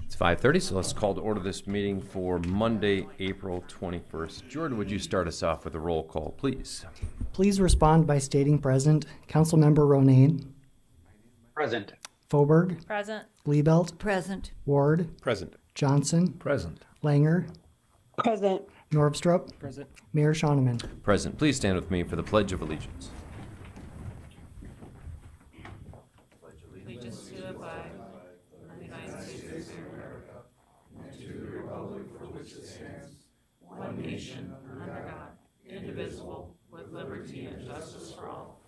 It's 5:30, so let's call to order this meeting for Monday, April 21st. Jordan, would you start us off with a roll call, please? Please respond by stating present. Councilmember Ronayne. Present. Faubourg. Present. Liebelt. Present. Ward. Present. Johnson. Present. Langer. Present. Norvstrup. Present. Mayor Schoeneman. Present. Please stand with me for the Pledge of Allegiance. Allegiance to the flag of the United States of America and to the republic for which it stands, one nation, under God, indivisible, with liberty and justice for all.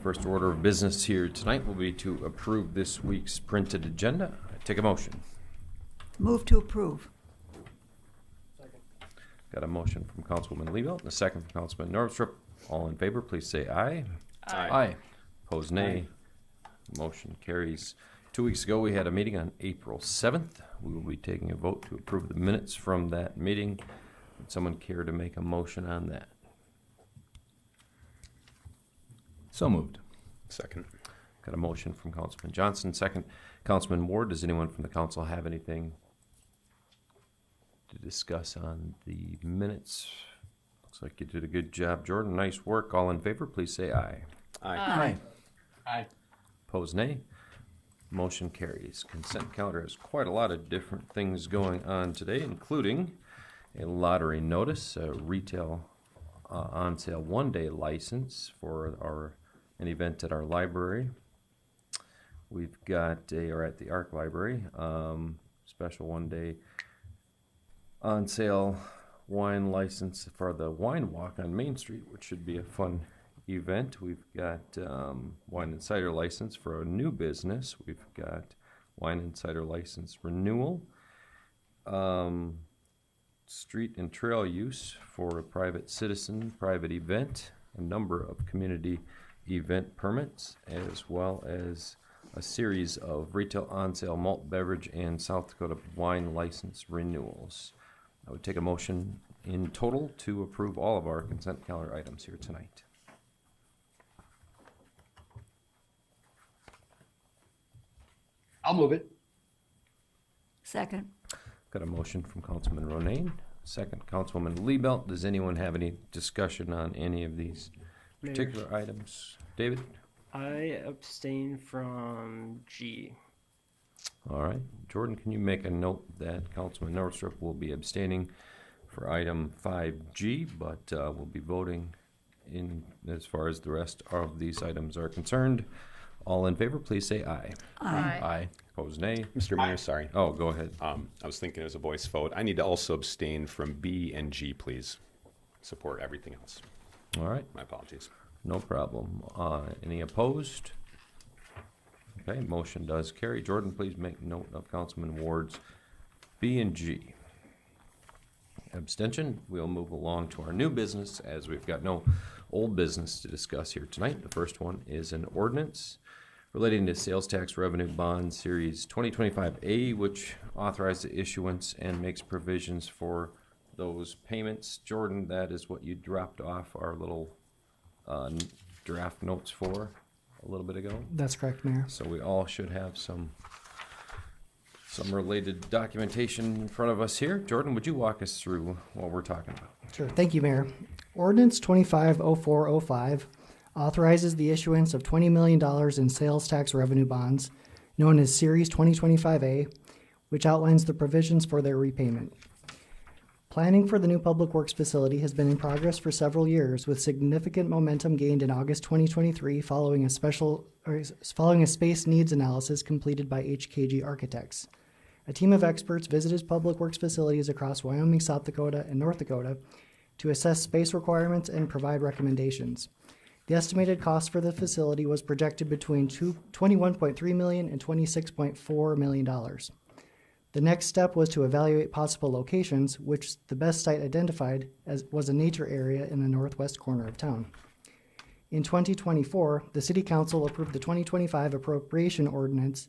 First order of business here tonight will be to approve this week's printed agenda. Take a motion. Move to approve. Got a motion from Councilwoman Liebelt and a second from Councilman Norvstrup. All in favor, please say aye. Aye. Opposed, nay. Motion carries. 2 weeks ago, we had a meeting on April 7th. We will be taking a vote to approve the minutes from that meeting. Would someone care to make a motion on that? So moved. Second. Got a motion from Councilman Johnson, second. Councilman Ward, does anyone from the council have anything to discuss on the minutes? Looks like you did a good job, Jordan. Nice work. All in favor, please say aye. Aye. Aye. Opposed, nay. Motion carries. Consent calendar has quite a lot of different things going on today, including a lottery notice, a retail on sale one-day license for an event at our library. We've got or at the Arc Library, special one-day on sale wine license for the Wine Walk on Main Street, which should be a fun event. We've got wine and cider license for a new business. We've got wine and cider license renewal. Street and trail use for a private citizen, private event, a number of community event permits, as well as a series of retail on-sale malt beverage and South Dakota wine license renewals. I would take a motion in total to approve all of our consent calendar items here tonight. I'll move it. Second. Got a motion from Councilman Ronayne, second Councilwoman Liebelt. Does anyone have any discussion on any of these particular items? David? I abstain from G. All right. Jordan, can you make a note that Councilman Norvstrup will be abstaining for item 5G, but will be voting in as far as the rest of these items are concerned? All in favor, please say aye. Aye. Aye. Opposed, nay. Mr. Mayor, sorry. Oh, go ahead. I was thinking it was a voice vote. I need to also abstain from B and G, please. Support everything else. All right. My apologies. No problem. Any opposed? Okay, motion does carry. Jordan, please make note of Councilman Ward's B and G. Abstention. We'll move along to our new business as we've got no old business to discuss here tonight. The first one is an ordinance relating to sales tax revenue bond series 2025A, which authorizes the issuance and makes provisions for those payments. Jordan, that is what you dropped off our little draft notes for a little bit ago. That's correct, Mayor. So we all should have some related documentation in front of us here. Jordan, would you walk us through what we're talking about? Sure. Thank you, Mayor. Ordinance 250405 authorizes the issuance of $20 million in sales tax revenue bonds, known as Series 2025A, which outlines the provisions for their repayment. Planning for the new Public Works facility has been in progress for several years, with significant momentum gained in August 2023 following a space needs analysis completed by HKG Architects. A team of experts visited Public Works facilities across Wyoming, South Dakota, and North Dakota to assess space requirements and provide recommendations. The estimated cost for the facility was projected between $21.3 million and $26.4 million. The next step was to evaluate possible locations, which the best site identified was a nature area in the northwest corner of town. In 2024, the City Council approved the 2025 appropriation ordinance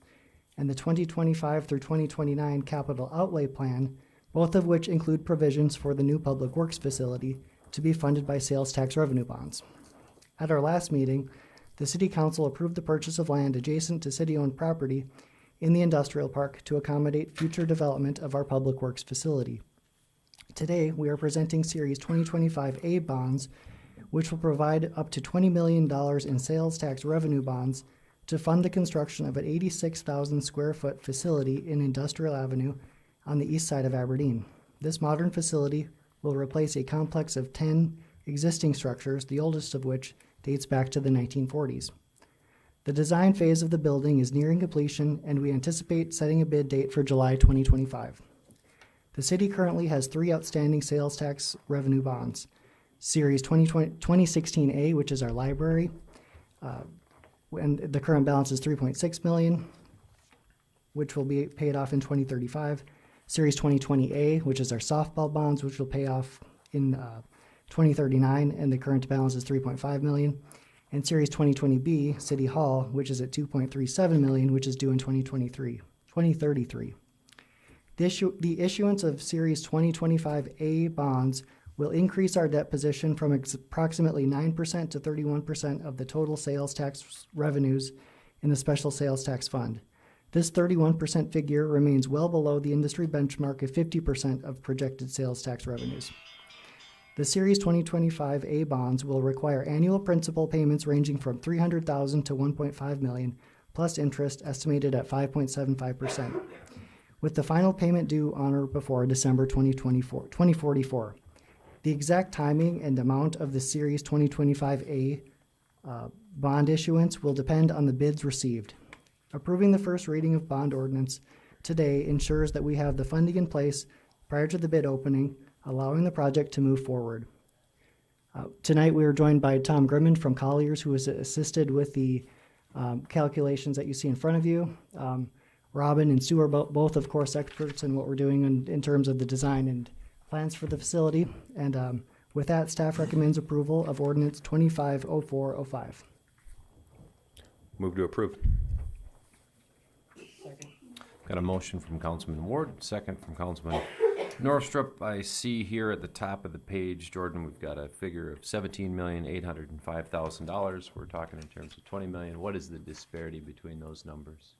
and the 2025 through 2029 capital outlay plan, both of which include provisions for the new Public Works facility to be funded by sales tax revenue bonds. At our last meeting, the City Council approved the purchase of land adjacent to city-owned property in the industrial park to accommodate future development of our Public Works facility. Today, we are presenting Series 2025A bonds, which will provide up to $20 million in sales tax revenue bonds to fund the construction of an 86,000 square foot facility in Industrial Avenue on the east side of Aberdeen. This modern facility will replace a complex of 10 existing structures, the oldest of which dates back to the 1940s. The design phase of the building is nearing completion, and we anticipate setting a bid date for July 2025. The city currently has 3 outstanding sales tax revenue bonds. Series 2016A, which is our library, and the current balance is $3.6 million, which will be paid off in 2035. Series 2020A, which is our softball bonds, which will pay off in 2039, and the current balance is $3.5 million. And Series 2020B, City Hall, which is at $2.37 million, which is due in 2033. The issuance of Series 2025A bonds will increase our debt position from approximately 9% to 31% of the total sales tax revenues in the Special Sales Tax Fund. This 31% figure remains well below the industry benchmark of 50% of projected sales tax revenues. The Series 2025A bonds will require annual principal payments ranging from $300,000 to $1.5 million, plus interest estimated at 5.75%, with the final payment due on or before December 2044. The exact timing and amount of the Series 2025A bond issuance will depend on the bids received. Approving the first reading of bond ordinance today ensures that we have the funding in place prior to the bid opening, allowing the project to move forward. Tonight we are joined by Tom Grimond from Colliers, who has assisted with the calculations that you see in front of you. Robin and Sue are both, of course, experts in what we're doing in terms of the design and plans for the facility. And with that, staff recommends approval of Ordinance 250405. Move to approve. Got a motion from Councilman Ward, second from Councilman Northrup. I see here at the top of the page, Jordan, we've got a figure of $17,805,000. We're talking in terms of $20 million. What is the disparity between those numbers?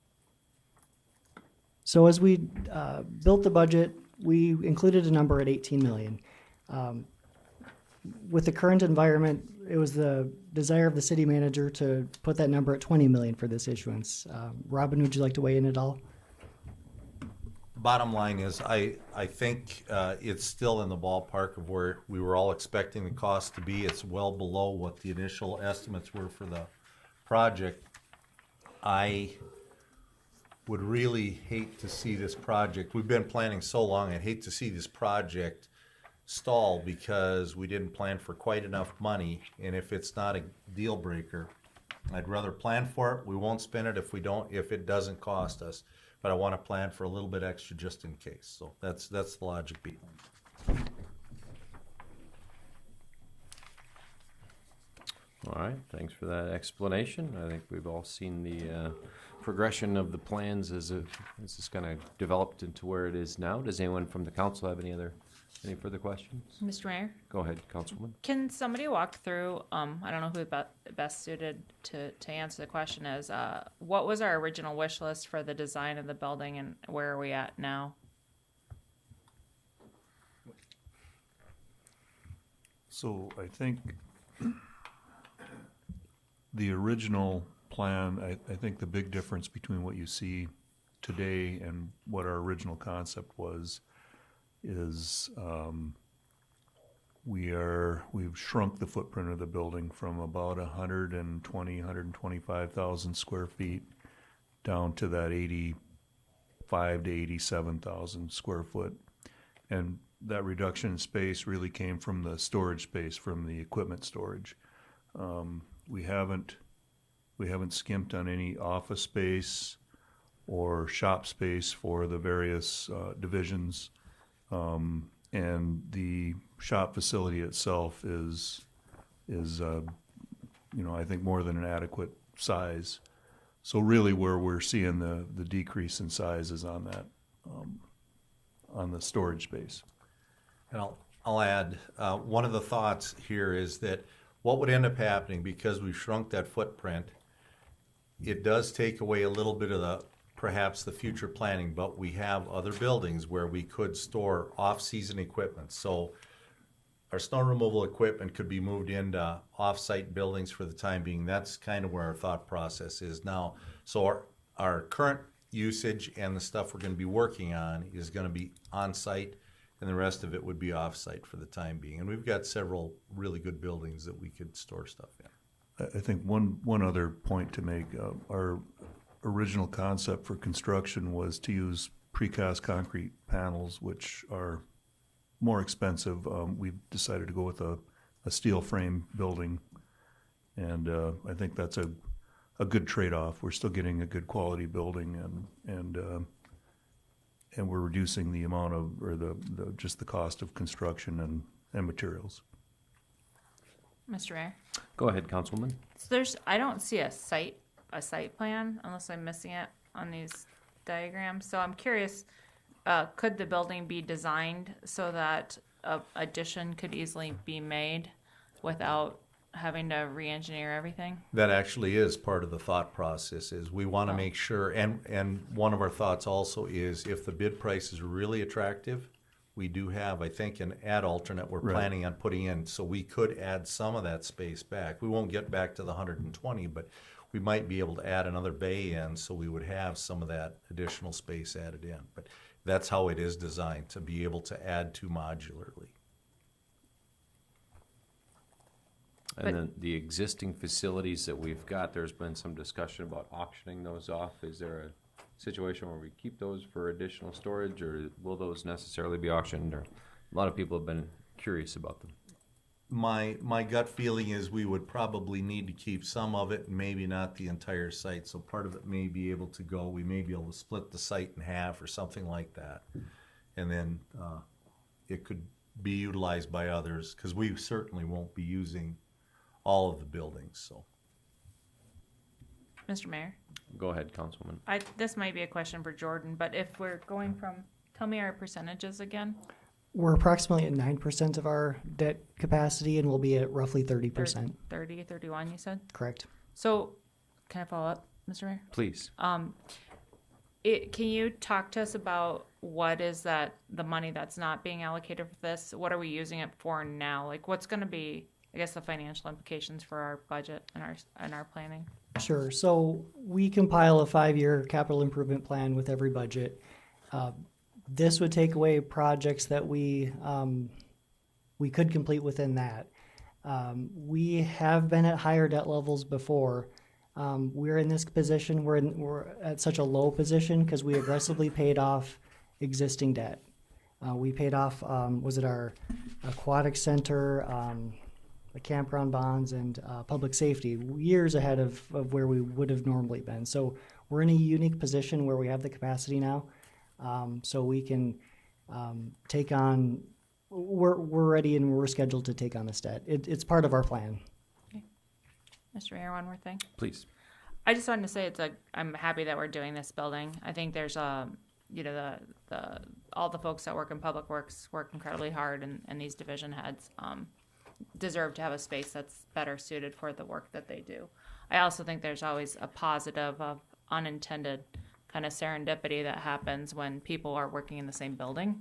So as we built the budget, we included a number at $18 million. With the current environment, it was the desire of the city manager to put that number at $20 million for this issuance. Robin, would you like to weigh in at all? Bottom line is, I think it's still in the ballpark of where we were all expecting the cost to be. It's well below what the initial estimates were for the project. I would really hate to see this project, we've been planning so long, I'd hate to see this project stall because we didn't plan for quite enough money, and if it's not a deal breaker, I'd rather plan for it. We won't spend it if it doesn't cost us. But I want to plan for a little bit extra just in case. So that's the logic behind it. All right, thanks for that explanation. I think we've all seen the progression of the plans as it's kind of developed into where it is now. Does anyone from the council have any further questions? Mr. Mayor, Go ahead, Councilwoman. can somebody walk through, I don't know who best suited to answer the question is, what was our original wish list for the design of the building and where are we at now? So I think the original plan, I think the big difference between what you see today and what our original concept was is we've shrunk the footprint of the building from about 125,000 square feet down to that 85 to 87,000 square foot. And that reduction in space really came from the storage space, from the equipment storage. We haven't skimped on any office space or shop space for the various divisions. And the shop facility itself is I think more than an adequate size. So really where we're seeing the decrease in size is on that, on the storage space. And I'll add, one of the thoughts here is that what would end up happening, because we've shrunk that footprint, it does take away a little bit of perhaps the future planning, but we have other buildings where we could store off-season equipment. So our snow removal equipment could be moved into off-site buildings for the time being. That's kind of where our thought process is now. So our current usage and the stuff we're going to be working on is going to be on-site, and the rest of it would be off-site for the time being. And we've got several really good buildings that we could store stuff in. I think one other point to make, our original concept for construction was to use precast concrete panels, which are more expensive. We've decided to go with a steel frame building, and I think that's a good trade-off. We're still getting a good quality building, and we're reducing the amount of, or just the cost of construction and materials. Mr. Mayor? Go ahead, Councilwoman. So I don't see a site plan unless I'm missing it on these diagrams. So I'm curious, could the building be designed so that a addition could easily be made without having to re-engineer everything? That actually is part of the thought process, is we want to make sure, and one of our thoughts also is if the bid price is really attractive, we do have, I think, an ad alternate we're planning on putting in, so we could add some of that space back. We won't get back to the 120, but we might be able to add another bay in, so we would have some of that additional space added in. But that's how it is designed, to be able to add to modularly. And then the existing facilities that we've got, there's been some discussion about auctioning those off. Is there a situation where we keep those for additional storage, or will those necessarily be auctioned? Or a lot of people have been curious about them. My gut feeling is we would probably need to keep some of it, and maybe not the entire site. So part of it may be able to go. We may be able to split the site in half or something like that, and then it could be utilized by others, because we certainly won't be using all of the buildings. So, Mr. Mayor? Go ahead, Councilwoman. This might be a question for Jordan, but if we're going from, tell me our percentages again. We're approximately at 9% of our debt capacity, and we'll be at roughly 30%. 30, 31, you said? Correct. So, can I follow up, Mr. Mayor? Please. Can you talk to us about what is the money that's not being allocated for this? What are we using it for now? Like, what's going to be, I guess, the financial implications for our budget and our planning? Sure. So we compile a 5-year capital improvement plan with every budget. This would take away projects that we could complete within that. We have been at higher debt levels before. We're in this position. We're at such a low position because we aggressively paid off existing debt. We paid off was it our aquatic center, the campground bonds, and public safety years ahead of where we would have normally been. So we're in a unique position where we have the capacity now, so we can take on. We're ready and we're scheduled to take on this debt. It's part of our plan. Okay. Mr. Mayor, one more thing. Please. I just wanted to say I'm happy that we're doing this building. I think there's all the folks that work in public works work incredibly hard, and these division heads deserve to have a space that's better suited for the work that they do. I also think there's always a positive of unintended kind of serendipity that happens when people are working in the same building,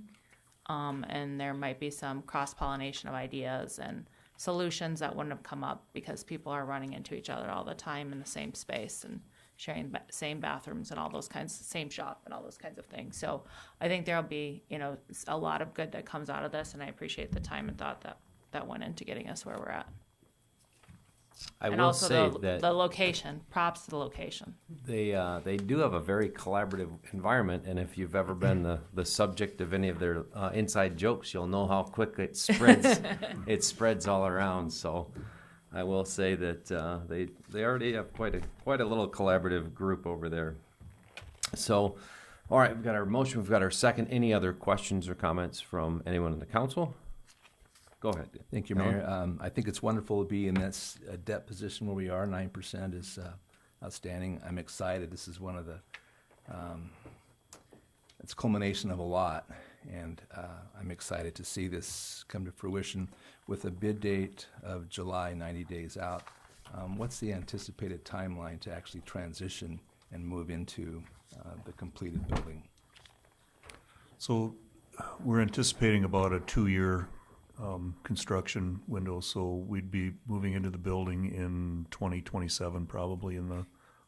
and there might be some cross-pollination of ideas and solutions that wouldn't have come up because people are running into each other all the time in the same space and sharing same bathrooms and all those kinds, same shop and all those kinds of things. So I think there'll be, a lot of good that comes out of this, and I appreciate the time and thought that went into getting us where we're at. I And will also say the that location, props to the location. they do have a very collaborative environment, and if you've ever been the subject of any of their inside jokes, you'll know how quick it spreads. It spreads all around. So I will say that they already have quite a little collaborative group over there. So, all right, we've got our motion, we've got our second. Any other questions or comments from anyone in the council? Go ahead. Thank you, Mayor. I think it's wonderful to be in this debt position where we are. 9% is outstanding. I'm excited. This is one of the, it's a culmination of a lot, and I'm excited to see this come to fruition with a bid date of July, 90 days out. What's the anticipated timeline to actually transition and move into the completed building? So we're anticipating about a 2-year construction window, so we'd be moving into the building in 2027, probably in the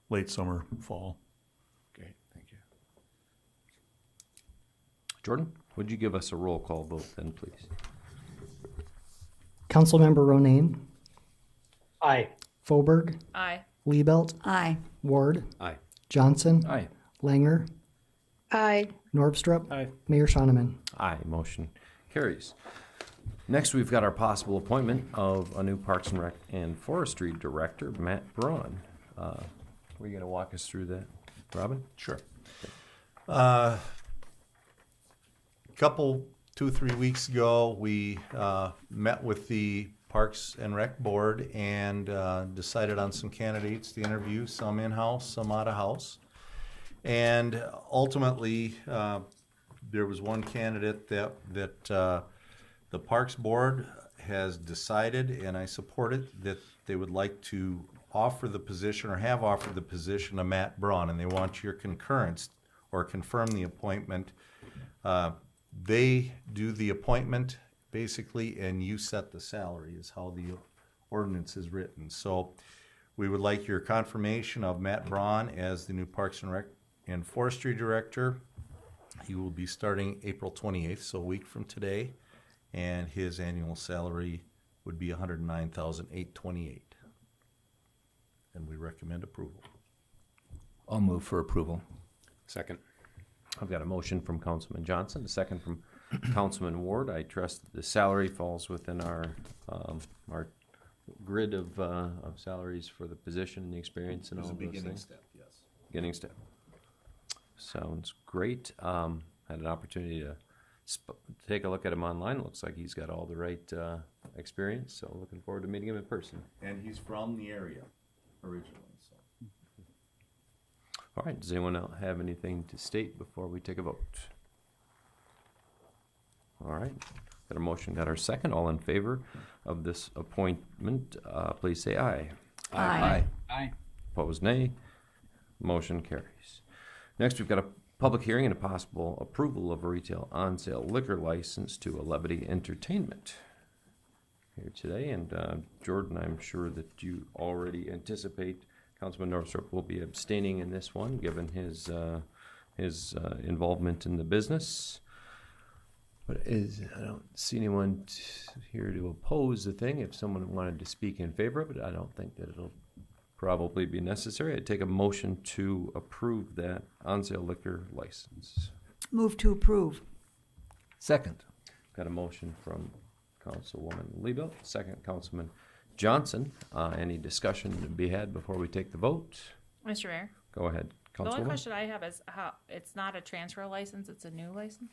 late summer, fall. Great, thank you. Jordan, would you give us a roll call vote then, please? Councilmember Ronayne, Aye. Foberg, Aye. Liebelt, Aye. Ward, Aye. Johnson, Aye. Langer, Aye. Norvstrup, Aye. Mayor Shoneman. Aye, motion carries. Next, we've got our possible appointment of a new Parks and Rec and Forestry Director, Matt Braun. Were you going to walk us through that, Robin? Sure. 2-3 weeks ago, we met with the Parks and Rec Board and decided on some candidates to interview, some in-house, some out-of-house. And ultimately, there was one candidate that the Parks Board has decided, and I support it, that they would like to offer the position or have offered the position to Matt Braun, and they want your concurrence or confirm the appointment. They do the appointment basically, and you set the salary is how the ordinance is written. So we would like your confirmation of Matt Braun as the new Parks and Rec and Forestry Director. He will be starting April 28th, so a week from today, and his annual salary would be $109,828. And we recommend approval. I'll move for approval. Second. I've got a motion from Councilman Johnson, a second from Councilman Ward. I trust that the salary falls within our grid of salaries for the position and the experience and all of those things. step, yes. Beginning step. Sounds great. Had an opportunity to take a look at him online. Looks like he's got all the right experience, so looking forward to meeting him in person. And he's from the area originally, so. All right, does anyone else have anything to state before we take a vote? All right, got a motion, got our second. All in favor of this appointment, please say aye. Aye. Aye. Opposed, nay. Motion carries. Next, we've got a public hearing and a possible approval of a retail on-sale liquor license to a Levity Entertainment here today. And Jordan, I'm sure that you already anticipate Councilman Norvstrup will be abstaining in this one, given his involvement in the business. But I don't see anyone here to oppose the thing. If someone wanted to speak in favor of it, I don't think that it'll probably be necessary. I'd take a motion to approve that on-sale liquor license. Move to approve. Second. Got a motion from Councilwoman Liebelt, second Councilman Johnson. Any discussion to be had before we take the vote? Mr. Mayor, Go ahead, the only Councilwoman. question I have is how, it's not a transfer license, it's a new license?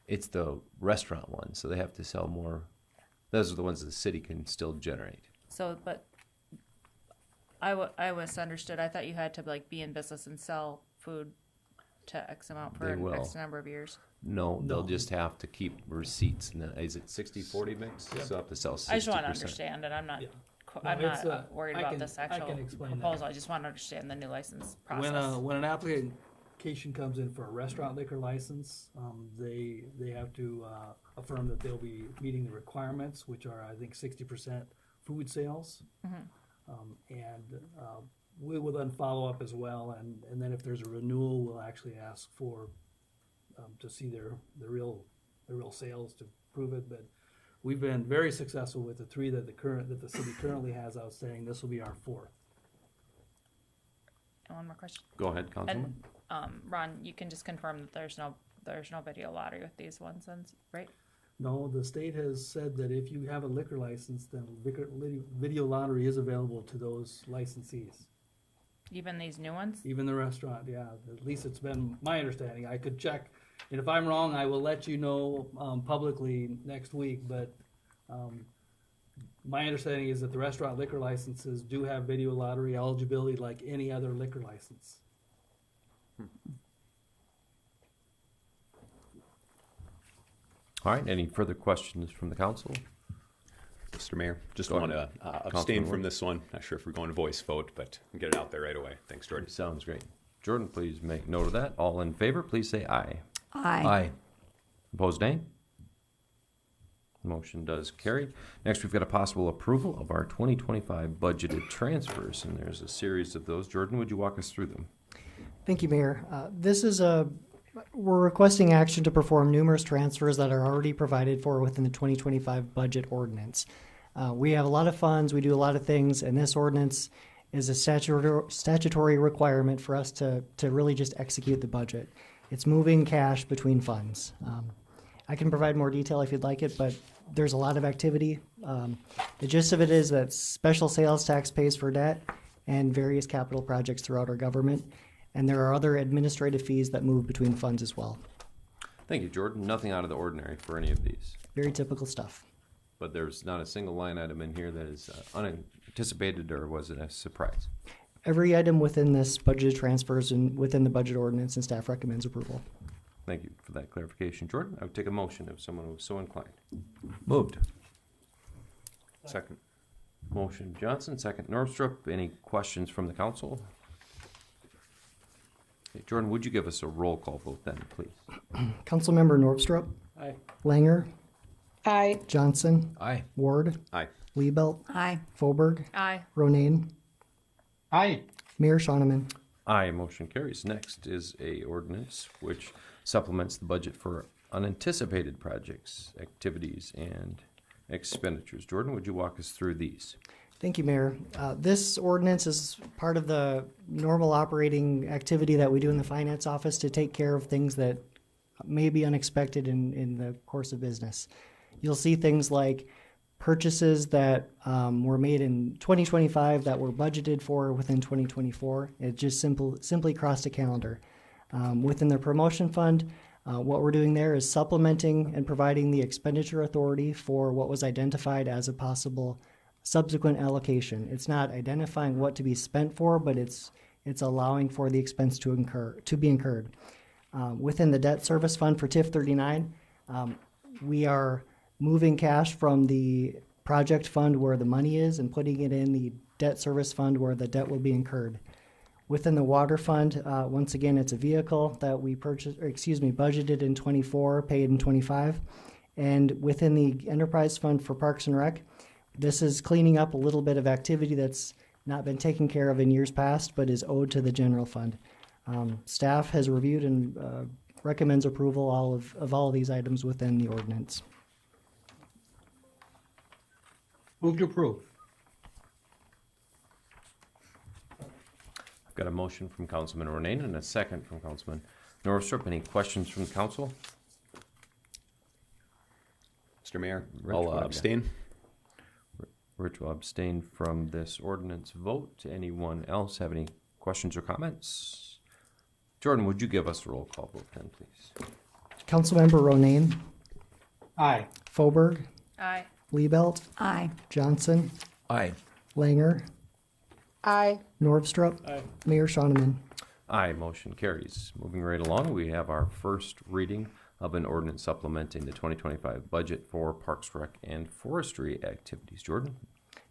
It's the restaurant one, so they have to sell more. Those are the ones that the city can still generate. So, but I misunderstood. I thought you had to like be in business and sell food to X amount for They an will. X number of years. No, they'll just have to keep receipts. And then, is it 60-40 mix? They'll have to sell 60%. I just want to understand it. I'm not, I'm No, it's, not worried I about can- this I actual can explain that. proposal. I just want to understand the new license process. When an application comes in for a restaurant liquor license, they have to affirm that they'll be meeting the requirements, which are, I think, 60% food sales. And we will then follow up as well, and then if there's a renewal, we'll actually ask for to see their real sales to prove it. But we've been very successful with the three that the city currently has outstanding. This will be our fourth. And one more question. Go ahead, Councilwoman. And Ron, you can just confirm that there's no video lottery with these ones, right? No, the state has said that if you have a liquor license, then video lottery is available to those licensees. Even these new ones? Even the restaurant, yeah. At least it's been my understanding. I could check, and if I'm wrong, I will let you know publicly next week. But my understanding is that the restaurant liquor licenses do have video lottery eligibility like any other liquor license. All right, any further questions from the council? Mr. Mayor, just Go want to ahead. abstain Councilman from Ward. this one. Not sure if we're going to voice vote, but get it out there right away. Thanks, Jordan. Sounds great. Jordan, please make note of that. All in favor, please say aye. Aye. Opposed, nay? Motion does carry. Next, we've got a possible approval of our 2025 budgeted transfers, and there's a series of those. Jordan, would you walk us through them? Thank you, Mayor. We're requesting action to perform numerous transfers that are already provided for within the 2025 budget ordinance. We have a lot of funds, we do a lot of things, and this ordinance is a statutory requirement for us to really just execute the budget. It's moving cash between funds. I can provide more detail if you'd like it, but there's a lot of activity. The gist of it is that special sales tax pays for debt and various capital projects throughout our government. And there are other administrative fees that move between funds as well. Thank you, Jordan. Nothing out of the ordinary for any of these. Very typical stuff. But there's not a single line item in here that is unanticipated, or was it a surprise? Every item within this budget transfers and within the budget ordinance, and staff recommends approval. Thank you for that clarification, Jordan. I would take a motion if someone was so inclined. Moved. Second. Motion Johnson, second Northrup. Any questions from the council? Okay, Jordan, would you give us a roll call vote then, please? Councilmember Norvstrup, Aye. Langer, Aye. Johnson, Aye. Ward, Aye. Liebelt, Aye. Foberg, Aye. Ronayne, Aye. Mayor Shoneman. Aye, motion carries. Next is a ordinance which supplements the budget for unanticipated projects, activities, and expenditures. Jordan, would you walk us through these? Thank you, Mayor. This ordinance is part of the normal operating activity that we do in the finance office to take care of things that may be unexpected in the course of business. You'll see things like purchases that were made in 2025 that were budgeted for within 2024. It just simply crossed a calendar. Within the promotion fund, what we're doing there is supplementing and providing the expenditure authority for what was identified as a possible subsequent allocation. It's not identifying what to be spent for, but it's allowing for the expense to be incurred. Within the debt service fund for TIF 39, we are moving cash from the project fund where the money is and putting it in the debt service fund where the debt will be incurred. Within the water fund, once again, it's a vehicle that we budgeted in 24, paid in 25. And within the enterprise fund for Parks and Rec, this is cleaning up a little bit of activity that's not been taken care of in years past, but is owed to the general fund. Staff has reviewed and recommends approval of all of these items within the ordinance. Move to approve. I've got a motion from Councilman Ronayne and a second from Councilman Northrup. Any questions from the council? Mr. Mayor, Rich, I'll what have you? abstain. Rich will abstain from this ordinance vote. Anyone else have any questions or comments? Jordan, would you give us a roll call vote then, please? Councilmember Ronayne, Aye. Foberg, Aye. Liebelt, Aye. Johnson, Aye. Langer, Aye. Norvstrup, Aye. Mayor Shoneman. Aye, motion carries. Moving right along, we have our first reading of an ordinance supplementing the 2025 budget for Parks, Rec, and Forestry activities. Jordan?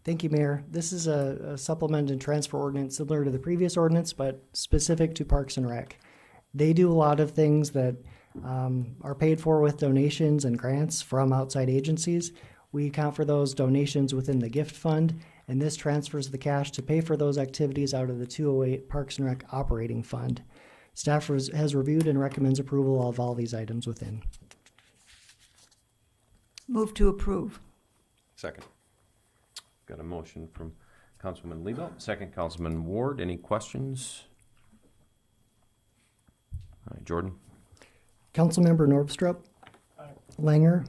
Thank you, Mayor. This is a supplement and transfer ordinance similar to the previous ordinance, but specific to Parks and Rec. They do a lot of things that are paid for with donations and grants from outside agencies. We account for those donations within the gift fund, and this transfers the cash to pay for those activities out of the 208 Parks and Rec operating fund. Staff has reviewed and recommends approval of all these items within. Move to approve. Second. Got a motion from Councilman Liebelt, second Councilman Ward. Any questions? All right, Jordan? Councilmember Norvstrup, Langer,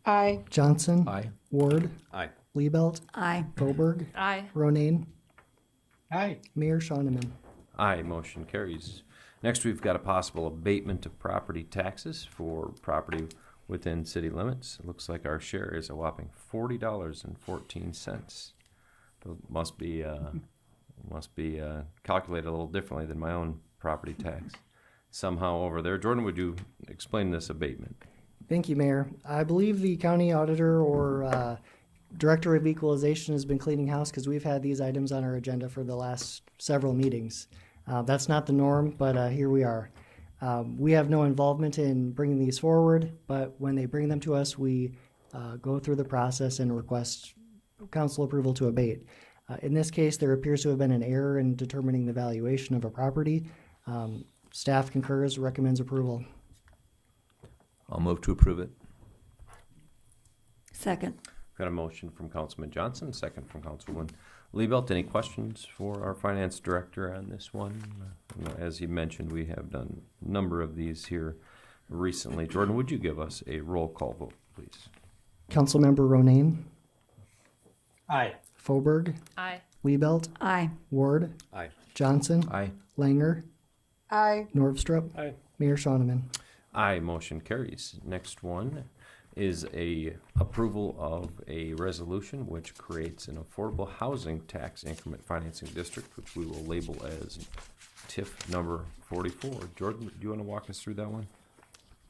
Aye. Johnson, Aye. Ward, Aye. Liebelt, Aye. Foberg, Aye. Ronayne, Aye. Mayor Shoneman. Aye, motion carries. Next, we've got a possible abatement of property taxes for property within city limits. It looks like our share is a whopping $40.14. Must be calculated a little differently than my own property tax somehow over there. Jordan, would you explain this abatement? Thank you, Mayor. I believe the county auditor or Director of Equalization has been cleaning house because we've had these items on our agenda for the last several meetings. That's not the norm, but here we are. We have no involvement in bringing these forward, but when they bring them to us, we go through the process and request council approval to abate. In this case, there appears to have been an error in determining the valuation of a property. Staff concurs, recommends approval. I'll move to approve it. Second. Got a motion from Councilman Johnson, second from Councilwoman Liebelt. Any questions for our finance director on this one? As he mentioned, we have done a number of these here recently. Jordan, would you give us a roll call vote, please? Councilmember Ronayne, Aye. Foberg, Aye. Liebelt, Aye. Ward, Aye. Johnson, Aye. Langer, Aye. Norvstrup, Aye. Mayor Shoneman. Aye, motion carries. Next one is a approval of a resolution which creates an affordable housing tax increment financing district, which we will label as TIF number 44. Jordan, do you want to walk us through that one?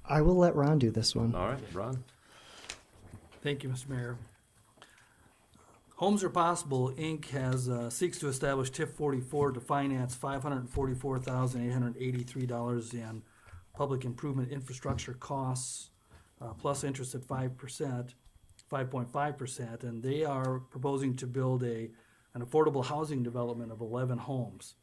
I will let Ron do this one. All right, Ron. Thank you, Mr. Mayor. Homes Are Possible, Inc. has seeks to establish TIF 44 to finance $544,883 in public improvement infrastructure costs, plus interest at 5.5%, and they are proposing to build an affordable housing development of 11 homes.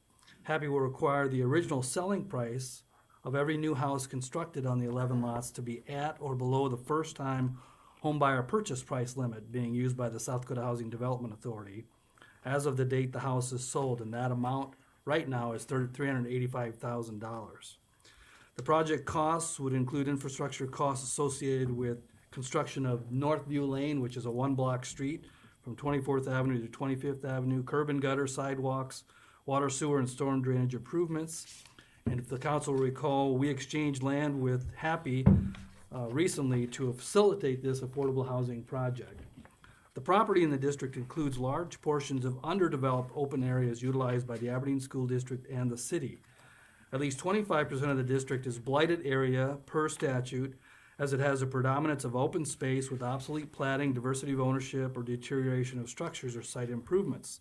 Happy will require the original selling price of every new house constructed on the 11 lots to be at or below the first-time home buyer purchase price limit being used by the South Dakota Housing Development Authority as of the date the house is sold, and that amount right now is $385,000. The project costs would include infrastructure costs associated with construction of Northview Lane, which is a one-block street from 24th Avenue to 25th Avenue, curb and gutter, sidewalks, water, sewer, and storm drainage improvements. And if the council will recall, we exchanged land with Happy recently to facilitate this affordable housing project. The property in the district includes large portions of underdeveloped open areas utilized by the Aberdeen School District and the city. At least 25% of the district is blighted area per statute, as it has a predominance of open space with obsolete platting, diversity of ownership, or deterioration of structures or site improvements.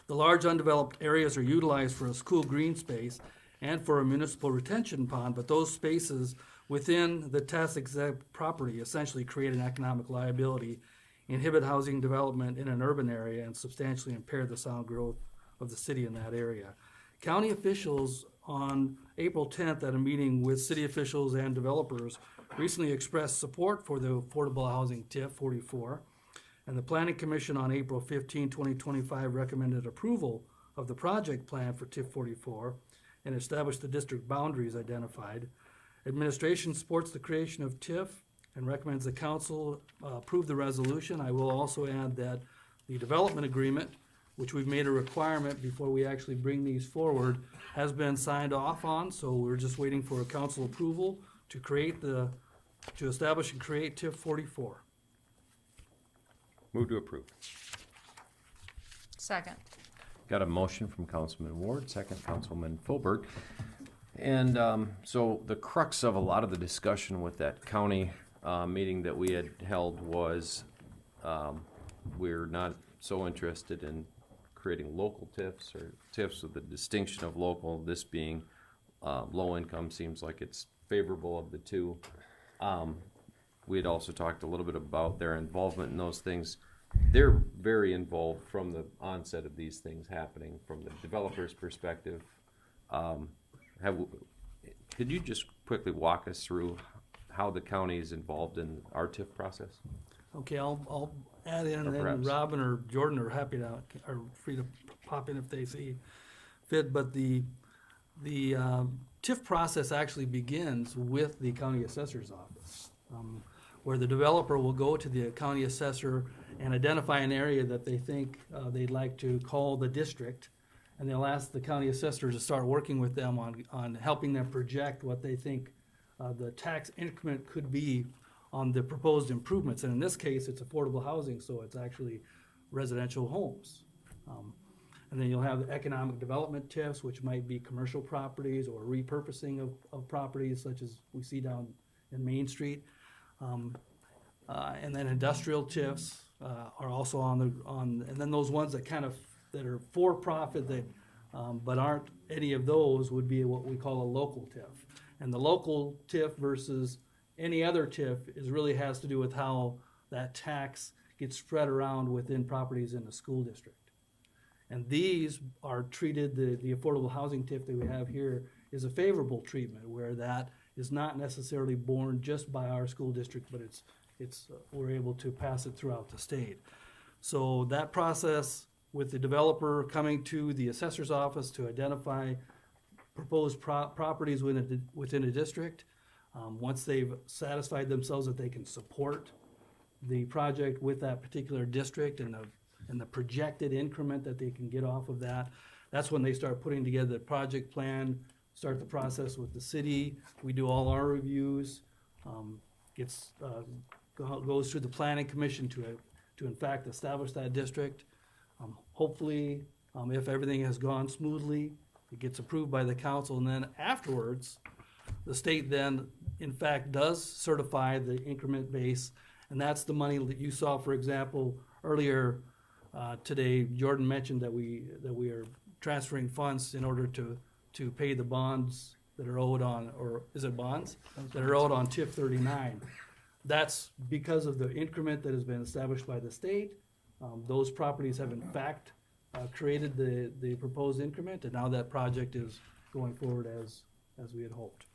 The large undeveloped areas are utilized for a school green space and for a municipal retention pond, but those spaces within the tax-exempt property essentially create an economic liability, inhibit housing development in an urban area, and substantially impair the sound growth of the city in that area. County officials on April 10th at a meeting with city officials and developers recently expressed support for the affordable housing TIF 44, and the Planning Commission on April 15, 2025 recommended approval of the project plan for TIF 44 and established the district boundaries identified. Administration supports the creation of TIF and recommends the council approve the resolution. I will also add that the development agreement, which we've made a requirement before we actually bring these forward, has been signed off on, so we're just waiting for a council approval to establish and create TIF 44. Move to approve. Second. Got a motion from Councilman Ward, second Councilman Fulberg. And so the crux of a lot of the discussion with that county meeting that we had held was we're not so interested in creating local TIFs or TIFs with the distinction of local, this being low income seems like it's favorable of the two. We had also talked a little bit about their involvement in those things. They're very involved from the onset of these things happening from the developer's perspective. Could you just quickly walk us through how the county is involved in our TIF process? Okay, I'll add in, Or and then perhaps. Robin or Jordan are free to pop in if they see fit. But the TIF process actually begins with the county assessor's office, where the developer will go to the county assessor and identify an area that they think they'd like to call the district, and they'll ask the county assessor to start working with them on helping them project what they think the tax increment could be on the proposed improvements. And in this case, it's affordable housing, so it's actually residential homes. And then you'll have the economic development TIFs, which might be commercial properties or repurposing of properties, such as we see down in Main Street. And then industrial TIFs, are also and then those ones that that are for profit that, but aren't any of those would be what we call a local TIF. And the local TIF versus any other TIF really has to do with how that tax gets spread around within properties in the school district. And these are treated, the affordable housing TIF that we have here is a favorable treatment where that is not necessarily borne just by our school district, but we're able to pass it throughout the state. So that process with the developer coming to the assessor's office to identify proposed properties within a district, once they've satisfied themselves that they can support the project with that particular district and the projected increment that they can get off of that, that's when they start putting together the project plan, start the process with the city. We do all our reviews, goes through the planning commission to in fact establish that district. Hopefully, if everything has gone smoothly, it gets approved by the council, and then afterwards, the state then in fact does certify the increment base, and that's the money that you saw, for example, earlier today. Jordan mentioned that we are transferring funds in order to pay the bonds that are owed on, or is it bonds? That are owed on TIF 39. That's because of the increment that has been established by the state. Those properties have in fact created the proposed increment, and now that project is going forward as we had hoped.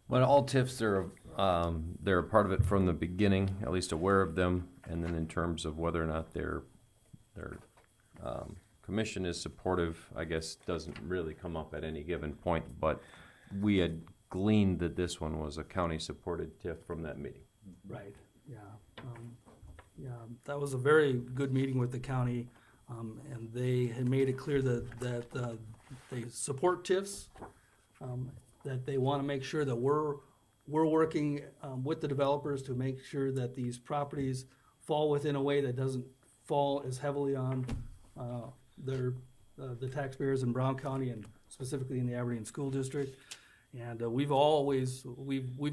Well, all TIFs they're a part of it from the beginning, at least aware of them, and then in terms of whether or not their commission is supportive, I guess doesn't really come up at any given point. But we had gleaned that this one was a county-supported TIF from that meeting. Right. Yeah. Yeah. That was a very good meeting with the county, and they had made it clear that they support TIFs. That they want to make sure that we're working with the developers to make sure that these properties fall within a way that doesn't fall as heavily on the taxpayers in Brown County and specifically in the Aberdeen School District. And we've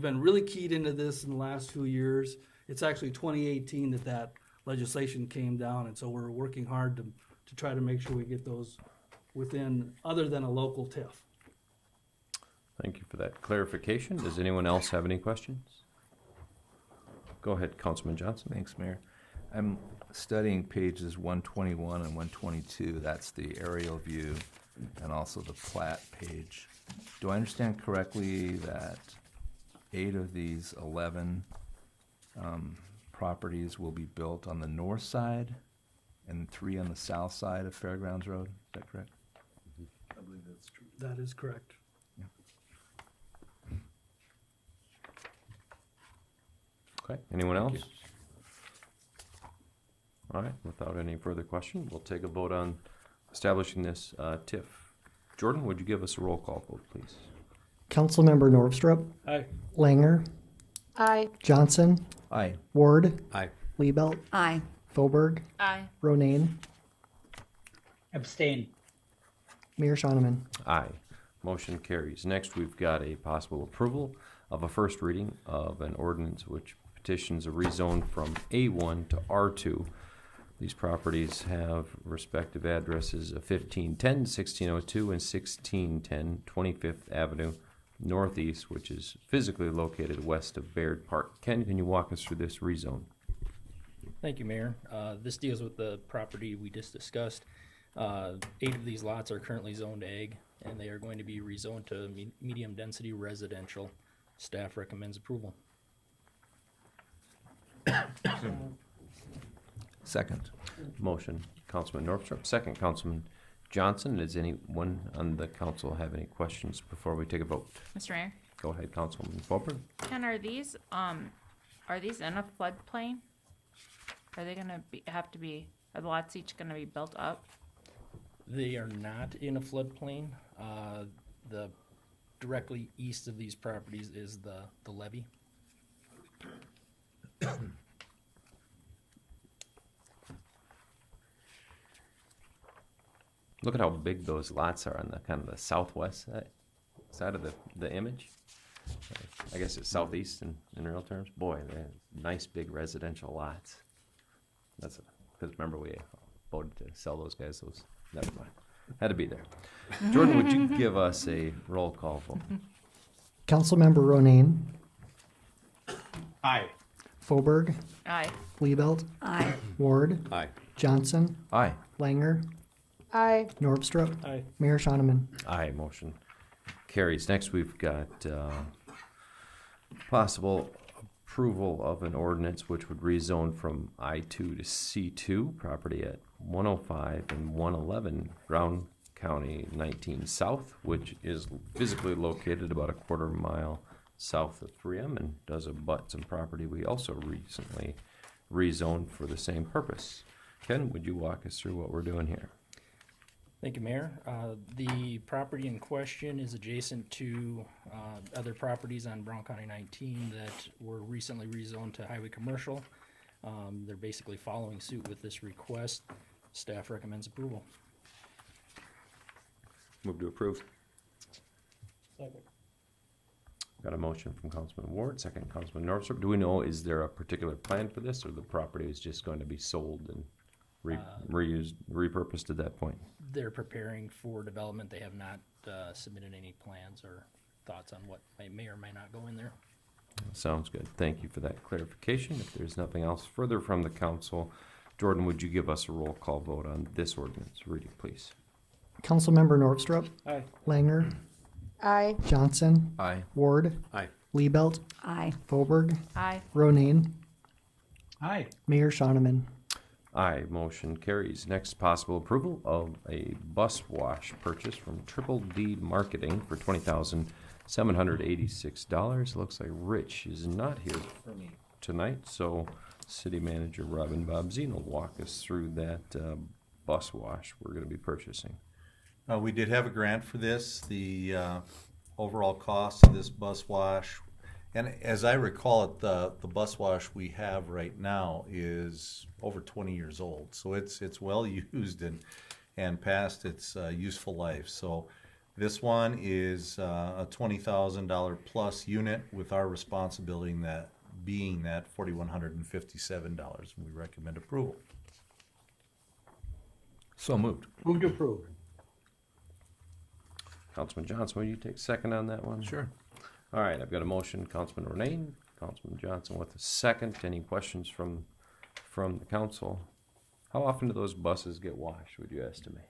been really keyed into this in the last 2 years. It's actually 2018 that legislation came down, and so we're working hard to try to make sure we get those within other than a local TIF. Thank you for that clarification. Does anyone else have any questions? Go ahead, Councilman Johnson. Thanks, Mayor. I'm studying pages 121 and 122. That's the aerial view and also the plat page. Do I understand correctly that 8 of these 11 properties will be built on the north side and 3 on the south side of Fairgrounds Road? Is that correct? I believe that's true. That is correct. Okay, anyone else? All right, without any further question, we'll take a vote on establishing this TIF. Jordan, would you give us a roll call vote, please? Councilmember Norvstrup, Aye. Langer, Aye. Johnson, Aye. Ward, Aye. Liebelt, Aye. Fauberg, Aye. Ronayne, Abstain. Mayor Shonneman. Aye. Motion carries. Next, we've got a possible approval of a first reading of an ordinance which petitions a rezone from A1 to R2. These properties have respective addresses of 1510, 1602, and 1610 25th Avenue Northeast, which is physically located west of Baird Park. Ken, can you walk us through this rezone? Thank you, Mayor. This deals with the property we just discussed. 8 of these lots are currently zoned ag, and they are going to be rezoned to medium-density residential. Staff recommends approval. Second. Motion, Councilman Northrup. Second, Councilman Johnson. Does anyone on the council have any questions before we take a vote? Mr. Mayor, Go ahead, Councilman Fauberg. Ken, are these in a floodplain? Are they gonna are the lots each gonna be built up? They are not in a floodplain. The directly east of these properties is the levee. Look at how big those lots are on the kind of the southwest side of the image. I guess it's southeast in real terms. Boy, they're nice big residential lots. That's because remember we voted to sell those guys. Those never mind. Had to be there. Jordan, would you give us a roll call vote? Councilmember Ronayne, Aye. Foberg, Aye. Liebelt, Aye. Ward, Aye. Johnson, Aye. Langer, Aye. Norvstrup, Aye. Mayor Shoneman. Aye, motion carries. Next, we've got possible approval of an ordinance which would rezone from I-2 to C2, property at 105 and 111 Brown County 19 South, which is physically located about a quarter mile south of 3M and does abut some property we also recently rezoned for the same purpose. Ken, would you walk us through what we're doing here? Thank you, Mayor. The property in question is adjacent to other properties on Brown County 19 that were recently rezoned to highway commercial. They're basically following suit with this request. Staff recommends approval. Move to approve. Got a motion from Councilman Ward, second Councilman Northrup. Do we know, is there a particular plan for this, or the property is just going to be sold and reused, repurposed at that point? They're preparing for development. They have not submitted any plans or thoughts on what may or may not go in there. Sounds good. Thank you for that clarification. If there's nothing else further from the council, Jordan, would you give us a roll call vote on this ordinance reading, please? Councilmember Norvstrup, Aye. Langer, Aye. Johnson, Aye. Ward, Aye. Liebelt, Aye. Foberg, Aye. Ronayne, Aye. Mayor Shoneman. Aye, motion carries. Next, possible approval of a bus wash purchase from Triple D Marketing for $20,786. Looks like Rich is not here tonight, so City Manager Robin Bobzine will walk us through that bus wash we're going to be purchasing. We did have a grant for this. The overall cost of this bus wash, and as I recall it, the bus wash we have right now is over 20 years old. So it's well used and past its useful life. So this one is a $20,000 plus unit with our responsibility being that $4,157. We recommend approval. So moved. Move to approve. Councilman Johnson, will you take second on that one? Sure. All right, I've got a motion, Councilman Ronayne, Councilman Johnson with a second. Any questions from the council? How often do those buses get washed, would you estimate?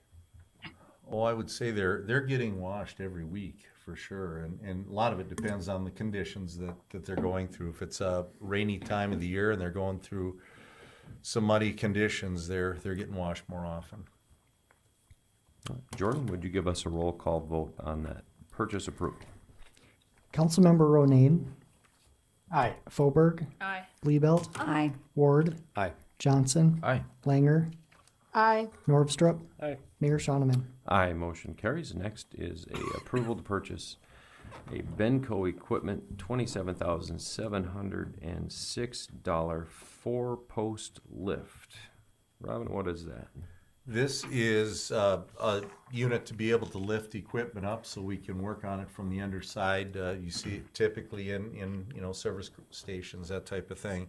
Oh, I would say they're getting washed every week for sure, and a lot of it depends on the conditions that they're going through. If it's a rainy time of the year and they're going through some muddy conditions, they're getting washed more often. Jordan, would you give us a roll call vote on that purchase approval? Councilmember Ronayne, Aye. Foberg, Aye. Liebelt, Aye. Ward, Aye. Johnson, Aye. Langer, Aye. Norvstrup, Aye. Mayor Shoneman. Aye, motion carries. Next is a approval to purchase a Benco equipment, $27,706 four-post lift. Robin, what is that? This is a unit to be able to lift equipment up so we can work on it from the underside. You see it typically in service stations, that type of thing.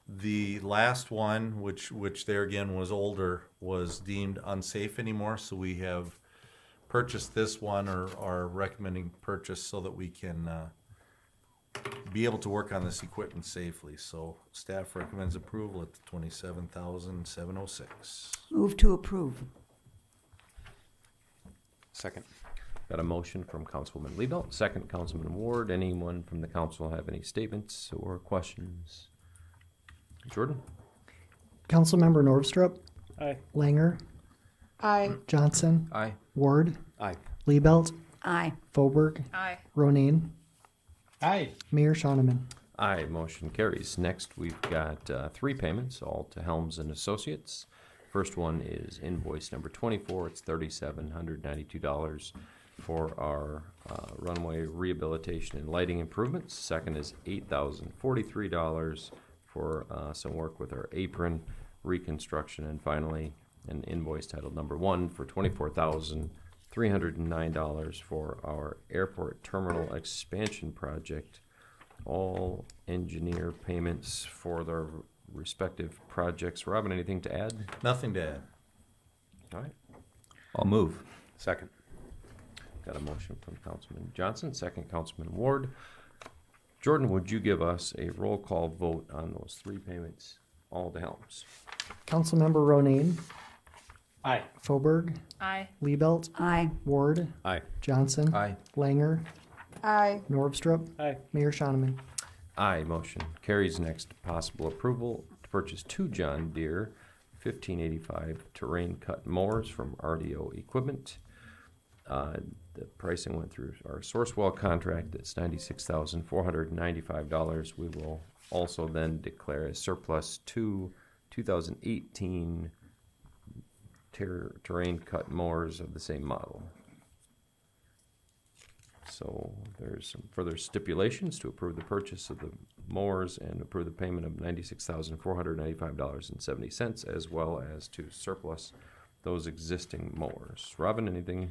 The last one, which there again was older, was deemed unsafe anymore, so we have purchased this one or are recommending purchase so that we can be able to work on this equipment safely. So staff recommends approval at the $27,706. Move to approve. Second. Got a motion from Councilwoman Liebelt, second Councilman Ward. Anyone from the council have any statements or questions? Jordan? Councilmember Norvstrup, Aye. Langer, Aye. Johnson, Aye. Ward, Aye. Liebelt, Aye. Foberg, Aye. Ronayne, Aye. Mayor Shoneman. Aye, motion carries. Next, we've got three payments, all to Helms and Associates. First one is invoice number 24. It's $3,792 for our runway rehabilitation and lighting improvements. Second is $8,043 for some work with our apron reconstruction. And finally, an invoice titled number 1 for $24,309 for our airport terminal expansion project. All engineer payments for the respective projects. Robin, anything to add? Nothing to add. All right. I'll move. Second. Got a motion from Councilman Johnson, second Councilman Ward. Jordan, would you give us a roll call vote on those three payments, all to Helms? Councilmember Ronayne, Aye. Foberg, Aye. Liebelt, Aye. Ward, Aye. Johnson, Aye. Langer, Aye. Norvstrup, Aye. Mayor Shoneman. Aye, motion carries. Next, possible approval to purchase two John Deere 1585 terrain cut mowers from RDO Equipment. The pricing went through our Sourcewell contract. It's $96,495. We will also then declare as surplus two 2018 terrain cut mowers of the same model. So there's some further stipulations to approve the purchase of the mowers and approve the payment of $96,495.70, as well as to surplus those existing mowers. Robin, anything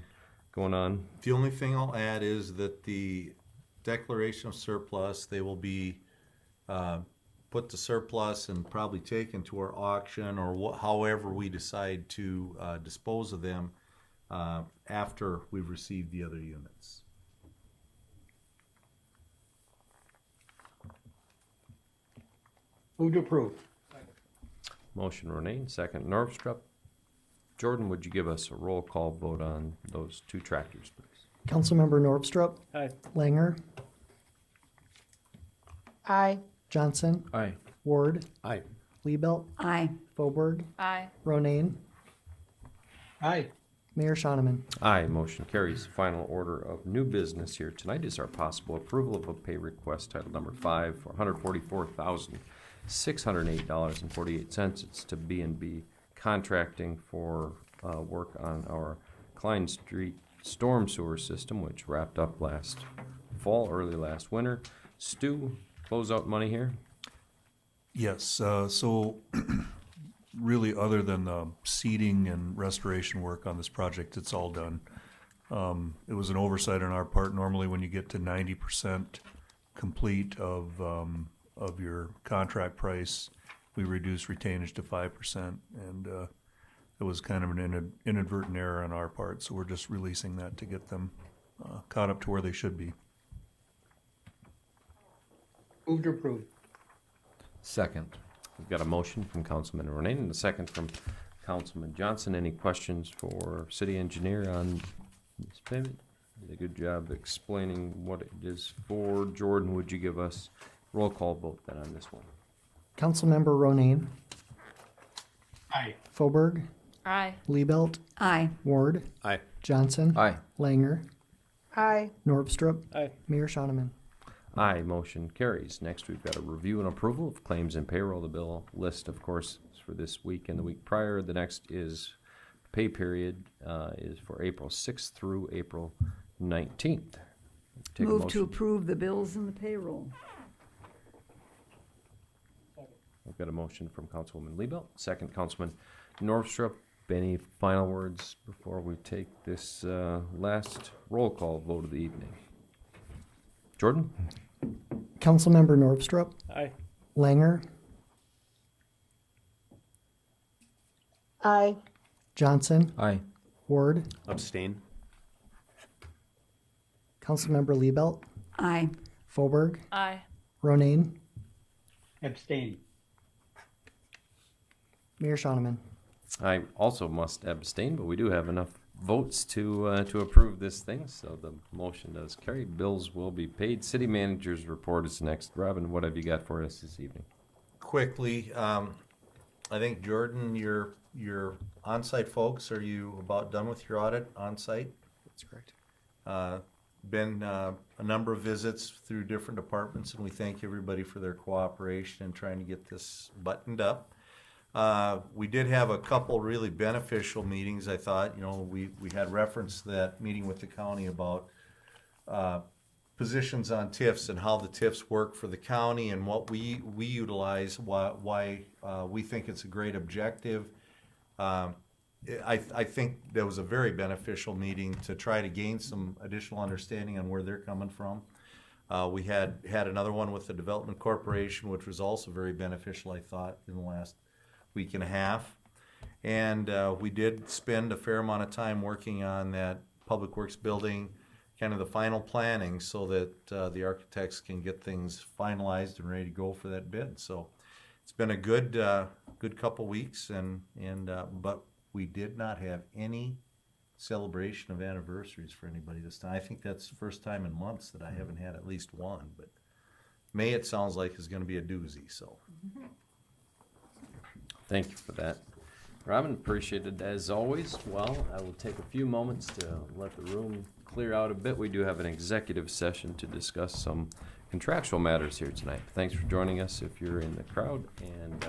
going on? The only thing I'll add is that the declaration of surplus, they will be put to surplus and probably taken to our auction or however we decide to dispose of them after we've received the other units. Move to approve. Motion Ronayne, second Norvstrup. Jordan, would you give us a roll call vote on those two tractors, please? Councilmember Norvstrup, Aye. Langer, Aye. Johnson, Aye. Ward, Aye. Liebelt, Aye. Foberg, Aye. Ronayne, Aye. Mayor Shoneman. Aye, motion carries. Final order of new business here tonight is our possible approval of a pay request title number 5 for $144,608.48. It's to B&B Contracting for work on our Klein Street storm sewer system, which wrapped up last fall, early last winter. Stu, closeout money here? Yes, so really, other than the seeding and restoration work on this project, it's all done. It was an oversight on our part. Normally, when you get to 90% complete of your contract price, we reduce retainage to 5%, and it was kind of an inadvertent error on our part, so we're just releasing that to get them caught up to where they should be. Move to approve. Second. We've got a motion from Councilman Ronayne and a second from Councilman Johnson. Any questions for city engineer on this payment? Did a good job explaining what it is for. Jordan, would you give us roll call vote then on this one? Councilmember Ronayne, Aye. Foberg, Aye. Liebelt, Aye. Ward, Aye. Johnson, Aye. Langer, Aye. Norvstrup, Aye. Mayor Shoneman. Aye, motion carries. Next, we've got a review and approval of claims and payroll. The bill list, of course, is for this week and the week prior. The next is pay period is for April 6th through April 19th. Take a Move to motion. approve the bills and the payroll. I've got a motion from Councilwoman Liebelt, second Councilman Norvstrup. Any final words before we take this last roll call vote of the evening? Jordan? Councilmember Norvstrup, Aye. Langer, Aye. Johnson, Aye. Ward, Abstain. Councilmember Liebelt, Aye. Foberg, Aye. Ronayne, Abstain. Mayor Shoneman. I also must abstain, but we do have enough votes to approve this thing, so the motion does carry. Bills will be paid. City manager's report is next. Robin, what have you got for us this evening? Quickly, I think Jordan, your on-site folks, are you about done with your audit on-site? That's correct. Been a number of visits through different departments, and we thank everybody for their cooperation in trying to get this buttoned up. We did have a couple really beneficial meetings, I thought. You know, we had referenced that meeting with the county about positions on TIFs and how the TIFs work for the county and what we utilize, why we think it's a great objective. I think that was a very beneficial meeting to try to gain some additional understanding on where they're coming from. We had another one with the Development Corporation, which was also very beneficial, I thought, in the last week and a half. And we did spend a fair amount of time working on that Public Works building, kind of the final planning, so that the architects can get things finalized and ready to go for that bid. So it's been a good couple weeks, but we did not have any celebration of anniversaries for anybody this time. I think that's the first time in months that I haven't had at least one. But May, it sounds like, is going to be a doozy. So Thank you for that. Robin, appreciate it as always. Well, I will take a few moments to let the room clear out a bit. We do have an executive session to discuss some contractual matters here tonight. Thanks for joining us if you're in the crowd, and